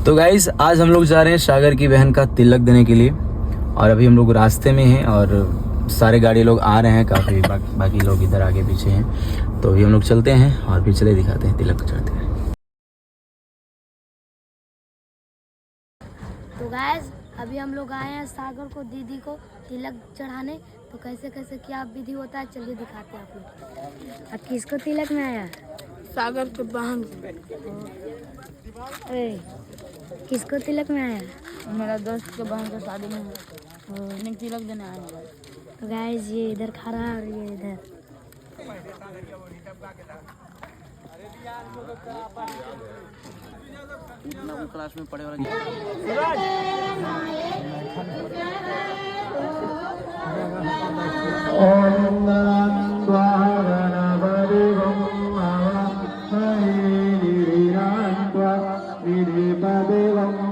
तो गाइस आज हम लोग जा रहे हैं सागर की बहन का तिलक देने के लिए और अभी हम लोग रास्ते में हैं और सारे गाड़ी लोग आ रहे हैं, काफ़ी बाकी लोग इधर आगे पीछे हैं। तो अभी हम लोग चलते हैं और फिर चले दिखाते हैं तिलक चढ़ते हैं। तो गाइस अभी हम लोग आए हैं सागर को दीदी को तिलक चढ़ाने। तो कैसे कैसे क्या विधि होता है चलिए दिखाते हैं आप लोग। अब किसको तिलक में आया? सागर के बहन किसको तिलक में आया? मेरा दोस्त के बहन के शादी में है, तिलक देने आए हैं। तो गाइस ये इधर खड़ा है और ये इधर। क्लास में पढ़े वाला Devam